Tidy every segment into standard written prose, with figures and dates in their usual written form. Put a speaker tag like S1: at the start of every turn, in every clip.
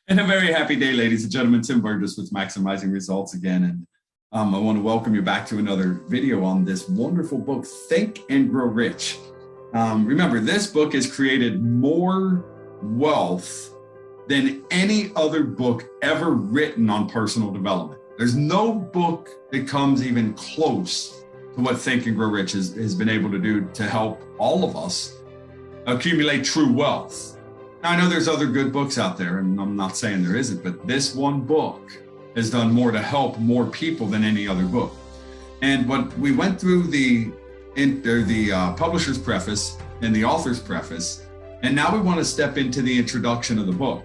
S1: And a very happy day, ladies and gentlemen. Tim Burgess with Maximizing Results again. And I want to welcome you back to another video on this wonderful book, Think and Grow Rich. Remember, this book has created more wealth than any other book ever written on personal development. There's no book that comes even close to what Think and Grow Rich has been able to do to help all of us accumulate true wealth. Now, I know there's other good books out there, and I'm not saying there isn't, but this one book has done more to help more people than any other book. And what we went through the publisher's preface and the author's preface, and now we want to step into the introduction of the book.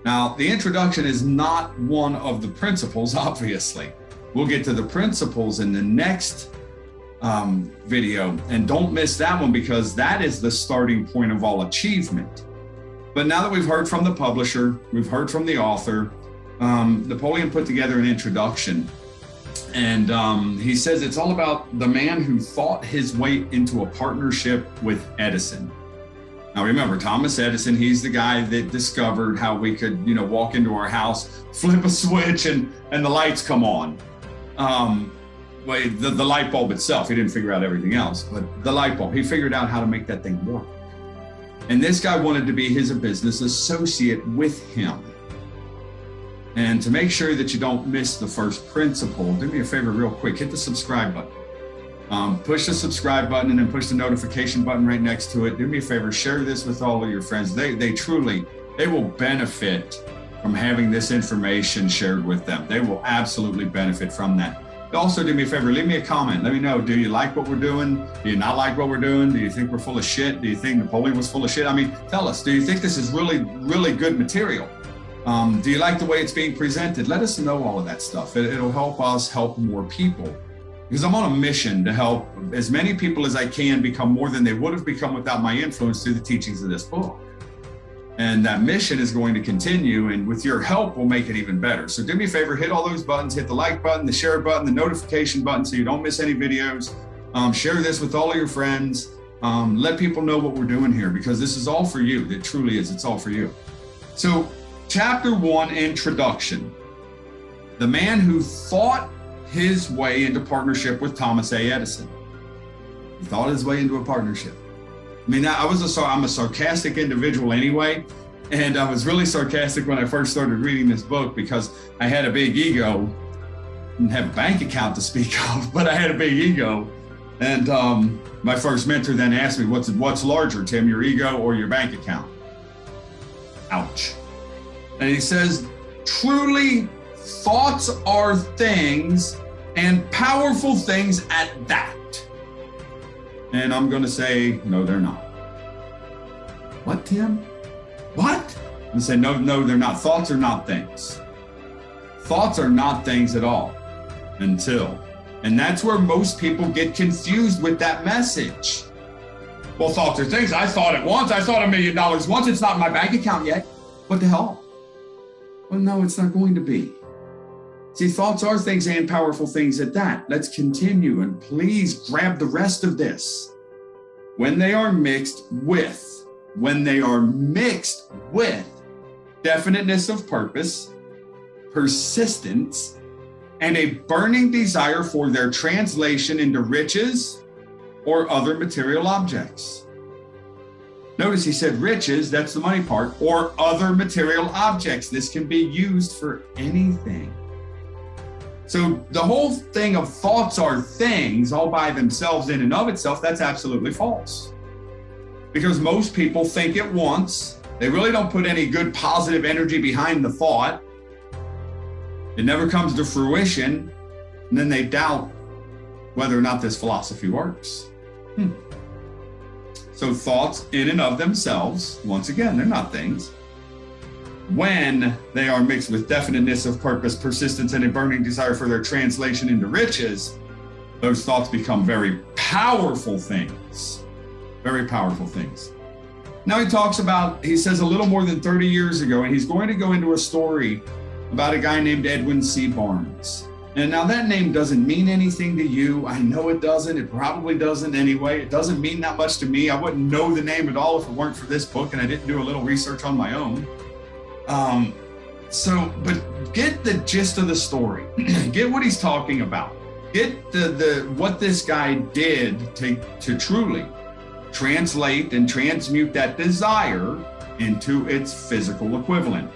S1: Now, the introduction is not one of the principles, obviously. We'll get to the principles in the next video, and don't miss that one because that is the starting point of all achievement. But now that we've heard from the publisher, we've heard from the author, Napoleon put together an introduction. And he says it's all about the man who thought his way into a partnership with Edison. Now remember, Thomas Edison, he's the guy that discovered how we could, walk into our house, flip a switch, and the lights come on. The light bulb itself, he didn't figure out everything else, but the light bulb, he figured out how to make that thing work. And this guy wanted to be his business associate with him. And to make sure that you don't miss the first principle, do me a favor real quick, hit the subscribe button. Push the subscribe button and then push the notification button right next to it. Do me a favor, share this with all of your friends. They will benefit from having this information shared with them. They will absolutely benefit from that. Also, do me a favor, leave me a comment. Let me know, do you like what we're doing? Do you not like what we're doing? Do you think we're full of shit? Do you think Napoleon was full of shit? I mean, tell us, do you think this is really, really good material? Do you like the way it's being presented? Let us know all of that stuff. It'll help us help more people. Because I'm on a mission to help as many people as I can become more than they would have become without my influence through the teachings of this book. And that mission is going to continue, and with your help, we'll make it even better. So do me a favor, hit all those buttons, hit the like button, the share button, the notification button so you don't miss any videos. Share this with all of your friends. Let people know what we're doing here because this is all for you. It truly is. It's all for you. So chapter 1, introduction. The man who thought his way into partnership with Thomas A. Edison. He thought his way into a partnership. I mean, I'm a sarcastic individual anyway, and I was really sarcastic when I first started reading this book because I had a big ego. I didn't have a bank account to speak of, but I had a big ego. And my first mentor then asked me, what's larger, Tim, your ego or your bank account? Ouch. And he says, truly, thoughts are things, and powerful things at that. And I'm going to say, no, they're not. What, Tim? What? I'm going to say, no, they're not. Thoughts are not things. Thoughts are not things at all until. And that's where most people get confused with that message. Well, thoughts are things. I thought it once. I thought $1 million once. It's not in my bank account yet. What the hell? Well, no, it's not going to be. See, thoughts are things and powerful things at that. Let's continue, and please grab the rest of this. When they are mixed with definiteness of purpose, persistence, and a burning desire for their translation into riches or other material objects. Notice he said riches, that's the money part, or other material objects. This can be used for anything. So the whole thing of thoughts are things all by themselves in and of itself, that's absolutely false. Because most people think it once. They really don't put any good positive energy behind the thought. It never comes to fruition. And then they doubt whether or not this philosophy works. So thoughts in and of themselves, once again, they're not things. When they are mixed with definiteness of purpose, persistence, and a burning desire for their translation into riches, those thoughts become very powerful things. Very powerful things. Now he says a little more than 30 years ago, and he's going to go into a story about a guy named Edwin C. Barnes. And now that name doesn't mean anything to you. I know it doesn't. It probably doesn't anyway. It doesn't mean that much to me. I wouldn't know the name at all if it weren't for this book and I didn't do a little research on my own. So, but get the gist of the story. Get what he's talking about. Get the what this guy did to truly translate and transmute that desire into its physical equivalent.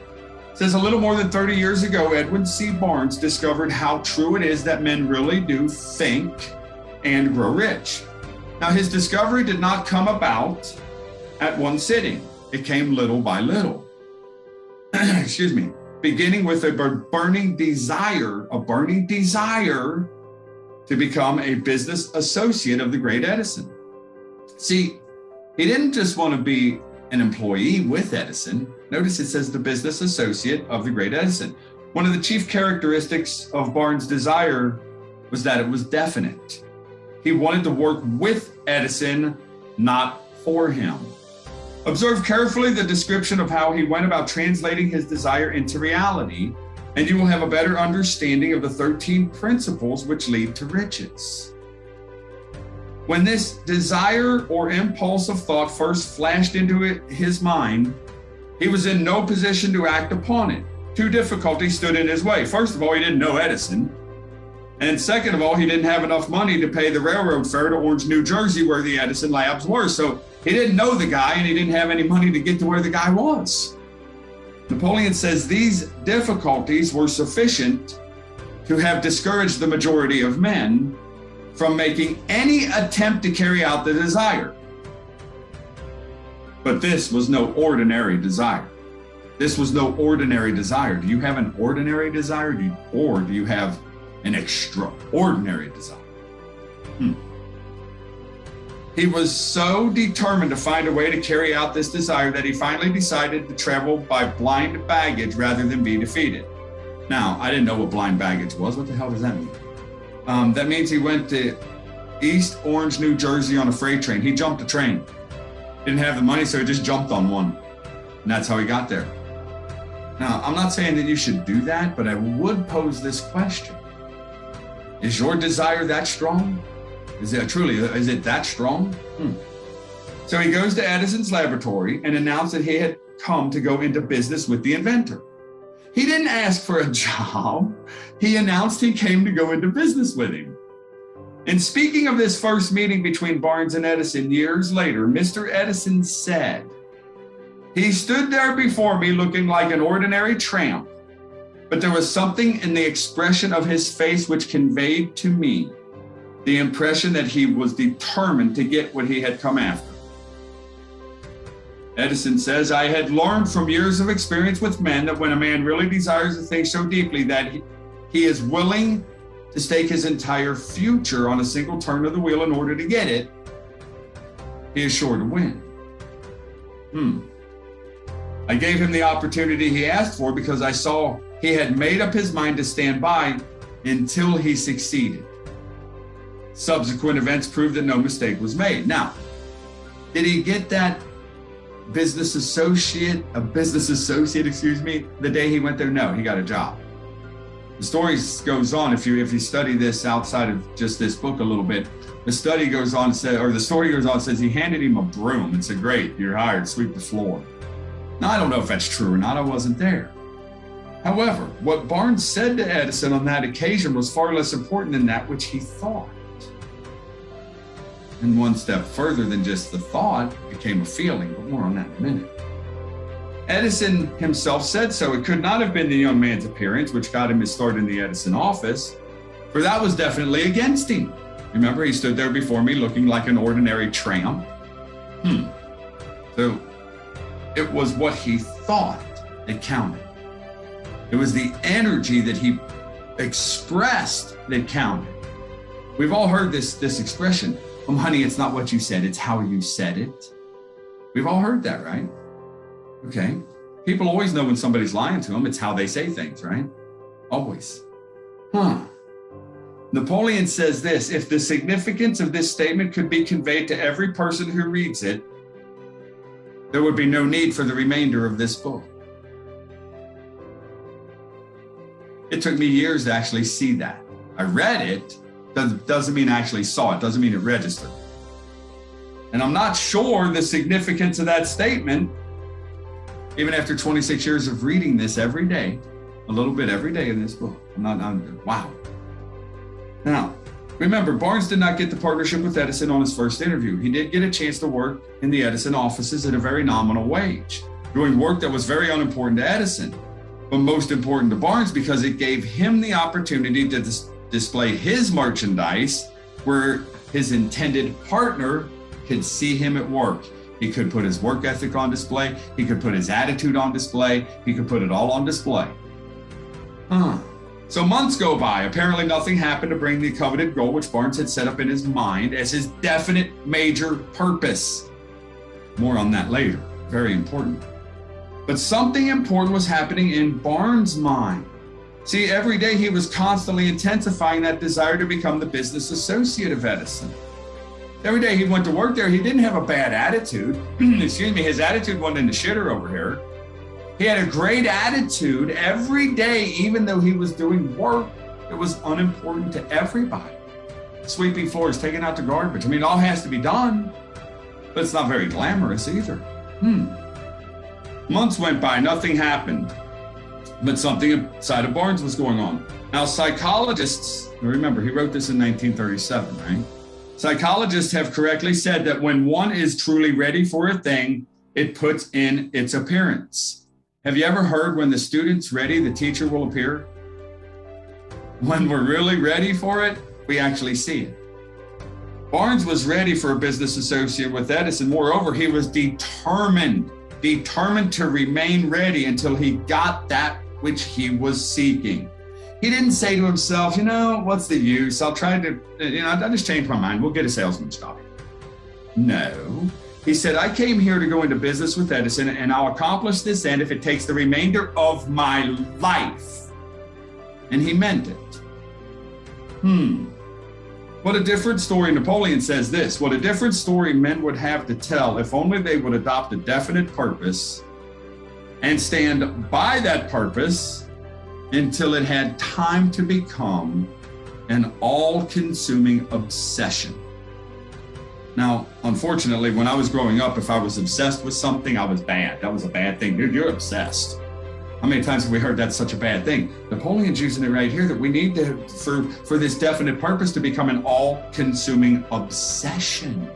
S1: It says a little more than 30 years ago, Edwin C. Barnes discovered how true it is that men really do think and grow rich. Now, his discovery did not come about at one sitting. It came little by little. Excuse me. Beginning with a burning desire to become a business associate of the great Edison. See, he didn't just want to be an employee with Edison. Notice it says the business associate of the great Edison. One of the chief characteristics of Barnes' desire was that it was definite. He wanted to work with Edison, not for him. Observe carefully the description of how he went about translating his desire into reality, and you will have a better understanding of the 13 principles which lead to riches. When this desire or impulse of thought first flashed into his mind, he was in no position to act upon it. Two difficulties stood in his way. First of all, he didn't know Edison. And second of all, he didn't have enough money to pay the railroad fare to Orange, New Jersey, where the Edison labs were. So he didn't know the guy, and he didn't have any money to get to where the guy was. Napoleon says these difficulties were sufficient to have discouraged the majority of men from making any attempt to carry out the desire. But this was no ordinary desire. This was no ordinary desire. Do you have an ordinary desire, or do you have an extraordinary desire? He was so determined to find a way to carry out this desire that he finally decided to travel by blind baggage rather than be defeated. Now, I didn't know what blind baggage was. What the hell does that mean? That means he went to East Orange, New Jersey on a freight train. He jumped a train. Didn't have the money, so he just jumped on one. And that's how he got there. Now, I'm not saying that you should do that, but I would pose this question. Is your desire that strong? Is it that strong? So he goes to Edison's laboratory and announced that he had come to go into business with the inventor. He didn't ask for a job. He announced he came to go into business with him. And speaking of this first meeting between Barnes and Edison years later, Mr. Edison said, "He stood there before me looking like an ordinary tramp, but there was something in the expression of his face which conveyed to me the impression that he was determined to get what he had come after." Edison says, "I had learned from years of experience with men that when a man really desires a thing so deeply that he is willing to stake his entire future on a single turn of the wheel in order to get it, he is sure to win." I gave him the opportunity he asked for because I saw he had made up his mind to stand by until he succeeded. Subsequent events proved that no mistake was made. Now, did he get that business associate, the day he went there? No, he got a job. The story goes on, if you study this outside of just this book a little bit, the story goes on says he handed him a broom and said, "Great, you're hired, sweep the floor." Now, I don't know if that's true or not, I wasn't there. However, what Barnes said to Edison on that occasion was far less important than that which he thought. And one step further than just the thought became a feeling, but more on that in a minute. Edison himself said so. It could not have been the young man's appearance which got him his start in the Edison office, for that was definitely against him. Remember, he stood there before me looking like an ordinary tramp. So it was what he thought that counted. It was the energy that he expressed that counted. We've all heard this expression, "Honey, it's not what you said, it's how you said it." We've all heard that, right? Okay. People always know when somebody's lying to them. It's how they say things, right? Always. Napoleon says this: "If the significance of this statement could be conveyed to every person who reads it, there would be no need for the remainder of this book." It took me years to actually see that. I read it, doesn't mean I actually saw it, doesn't mean it registered. And I'm not sure the significance of that statement Even after 26 years of reading this every day, a little bit every day in this book. Wow. Now, remember, Barnes did not get the partnership with Edison on his first interview. He did get a chance to work in the Edison offices at a very nominal wage, doing work that was very unimportant to Edison, but most important to Barnes because it gave him the opportunity to display his merchandise where his intended partner could see him at work. He could put his work ethic on display. He could put his attitude on display. He could put it all on display. So months go by. Apparently nothing happened to bring the coveted goal, which Barnes had set up in his mind as his definite major purpose. More on that later. Very important. But something important was happening in Barnes' mind. See, every day he was constantly intensifying that desire to become the business associate of Edison. Every day he went to work there, he didn't have a bad attitude. Excuse me, his attitude wasn't in the shitter over here. He had a great attitude every day, even though he was doing work that was unimportant to everybody. Sweeping floors, taking out the garbage. I mean, it all has to be done, but it's not very glamorous either. Months went by, nothing happened, but something inside of Barnes was going on. Now, psychologists, remember, he wrote this in 1937, right? Psychologists have correctly said that when one is truly ready for a thing, it puts in its appearance. Have you ever heard when the student's ready, the teacher will appear? When we're really ready for it, we actually see it. Barnes was ready for a business associate with Edison. Moreover, he was determined to remain ready until he got that which he was seeking. He didn't say to himself, what's the use? I'll try to, I just changed my mind. We'll get a salesman's job. No. He said, I came here to go into business with Edison and I'll accomplish this end if it takes the remainder of my life. And he meant it. What a different story. Napoleon says this, what a different story men would have to tell if only they would adopt a definite purpose and stand by that purpose until it had time to become an all-consuming obsession. Now, unfortunately, when I was growing up, if I was obsessed with something, I was bad. That was a bad thing. Dude, you're obsessed. How many times have we heard that's such a bad thing? Napoleon's using it right here that we need to, for this definite purpose to become an all-consuming obsession.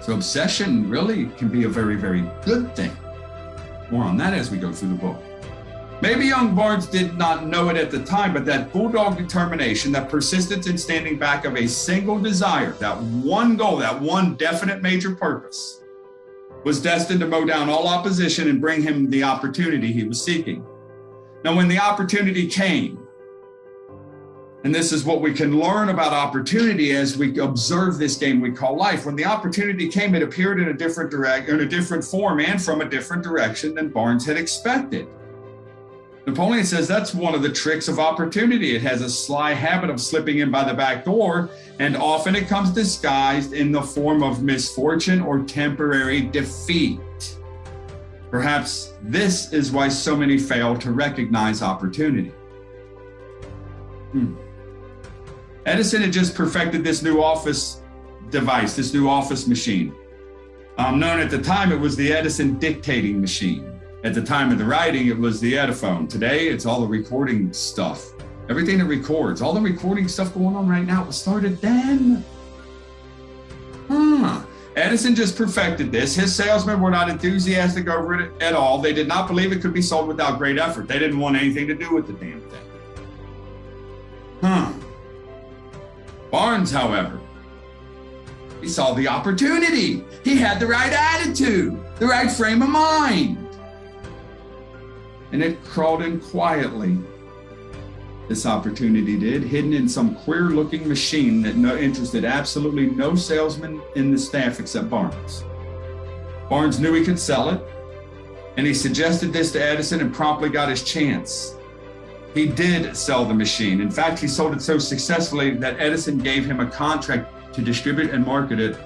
S1: So obsession really can be a very, very good thing. More on that as we go through the book. Maybe young Barnes did not know it at the time, but that bulldog determination, that persistence in standing back of a single desire, that one goal, that one definite major purpose, was destined to mow down all opposition and bring him the opportunity he was seeking. Now, when the opportunity came, and this is what we can learn about opportunity as we observe this game we call life. When the opportunity came, it appeared in a different form and from a different direction than Barnes had expected. Napoleon says that's one of the tricks of opportunity. It has a sly habit of slipping in by the back door, and often it comes disguised in the form of misfortune or temporary defeat. Perhaps this is why so many fail to recognize opportunity. Edison had just perfected this new office device, this new office machine. Known at the time, it was the Edison dictating machine. At the time of the writing, it was the Ediphone. Today, it's all the recording stuff. Everything that records, all the recording stuff going on right now was started then. Edison just perfected this. His salesmen were not enthusiastic over it at all. They did not believe it could be sold without great effort. They didn't want anything to do with the damn thing. Barnes, however, he saw the opportunity. He had the right attitude, the right frame of mind. And it crawled in quietly. This opportunity did, hidden in some queer-looking machine that interested absolutely no salesman in the staff except Barnes. Barnes knew he could sell it, and he suggested this to Edison and promptly got his chance. He did sell the machine. In fact, he sold it so successfully that Edison gave him a contract to distribute and market it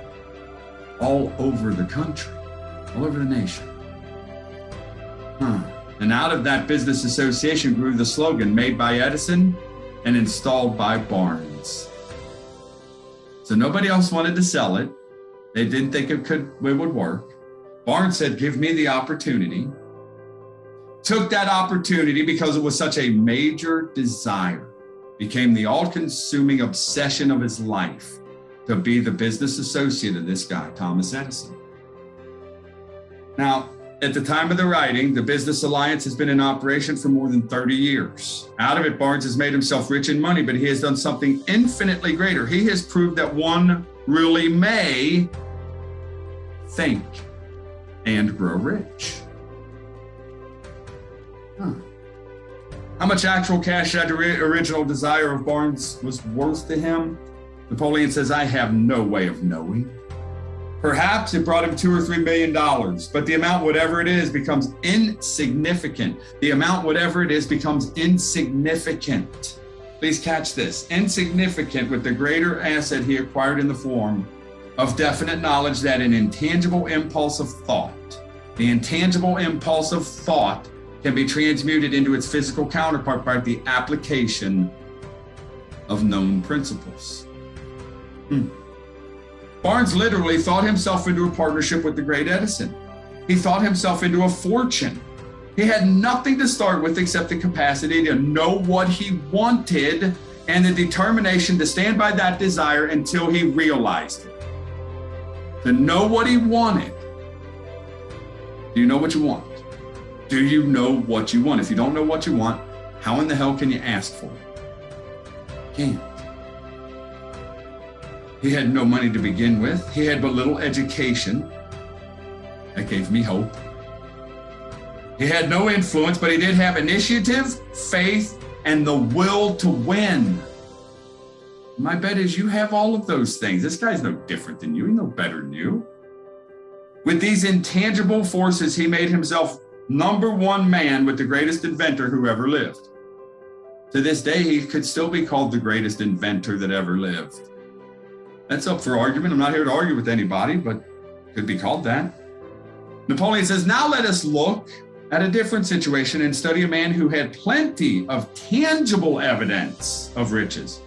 S1: all over the country, all over the nation. And out of that business association grew the slogan, made by Edison and installed by Barnes. So nobody else wanted to sell it. They didn't think it would work. Barnes said, give me the opportunity. Took that opportunity because it was such a major desire, became the all-consuming obsession of his life to be the business associate of this guy, Thomas Edison. Now, at the time of the writing, the business alliance has been in operation for more than 30 years. Out of it, Barnes has made himself rich in money, but he has done something infinitely greater. He has proved that one really may think and grow rich. How much actual cash that original desire of Barnes was worth to him? Napoleon says, I have no way of knowing. Perhaps it brought him $2 or $3 million, but the amount, whatever it is, becomes insignificant. The amount, whatever it is, becomes insignificant. Please catch this. Insignificant with the greater asset he acquired in the form of definite knowledge that an intangible impulse of thought, the intangible impulse of thought can be transmuted into its physical counterpart by the application of known principles. Barnes literally thought himself into a partnership with the great Edison. He thought himself into a fortune. He had nothing to start with except the capacity to know what he wanted and the determination to stand by that desire until he realized it. To know what he wanted. Do you know what you want? Do you know what you want? If you don't know what you want, how in the hell can you ask for it? Can't. He had no money to begin with. He had but little education. That gave me hope. He had no influence, but he did have initiative, faith, and the will to win. My bet is you have all of those things. This guy's no different than you. He's no better than you. With these intangible forces, he made himself #1 man with the greatest inventor who ever lived. To this day, he could still be called the greatest inventor that ever lived. That's up for argument. I'm not here to argue with anybody, but could be called that. Napoleon says, now let us look at a different situation and study a man who had plenty of tangible evidence of riches.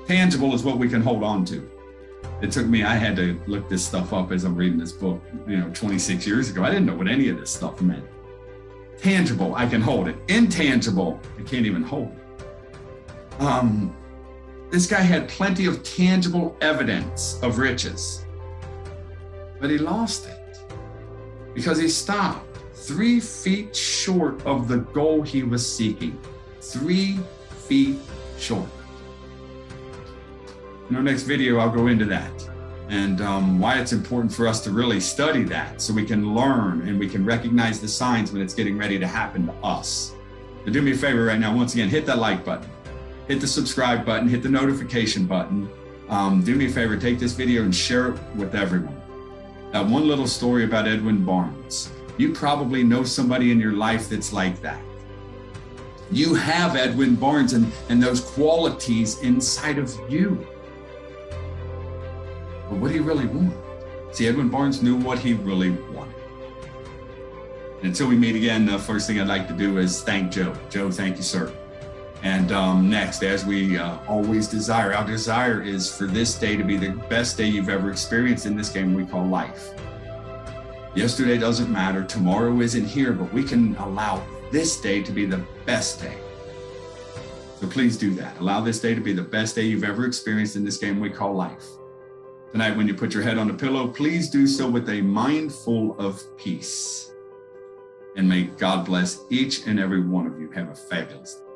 S1: Tangible is what we can hold on to. It took me, I had to look this stuff up as I'm reading this book, 26 years ago. I didn't know what any of this stuff meant. Tangible, I can hold it. Intangible, I can't even hold it. This guy had plenty of tangible evidence of riches, but he lost it because he stopped 3 feet short of the goal he was seeking. 3 feet short. In our next video, I'll go into that and why it's important for us to really study that so we can learn and we can recognize the signs when it's getting ready to happen to us. So do me a favor right now, once again, hit that like button, hit the subscribe button, hit the notification button. Do me a favor, take this video and share it with everyone. That one little story about Edwin Barnes. You probably know somebody in your life that's like that. You have Edwin Barnes and those qualities inside of you. But what do you really want? See, Edwin Barnes knew what he really wanted. And until we meet again, the first thing I'd like to do is thank Joe. Joe, thank you, sir. And next, as we always desire, our desire is for this day to be the best day you've ever experienced in this game we call life. Yesterday doesn't matter, tomorrow isn't here, but we can allow this day to be the best day. So please do that. Allow this day to be the best day you've ever experienced in this game we call life. Tonight, when you put your head on the pillow, please do so with a mind full of peace. And may God bless each and every one of you. Have a fabulous day.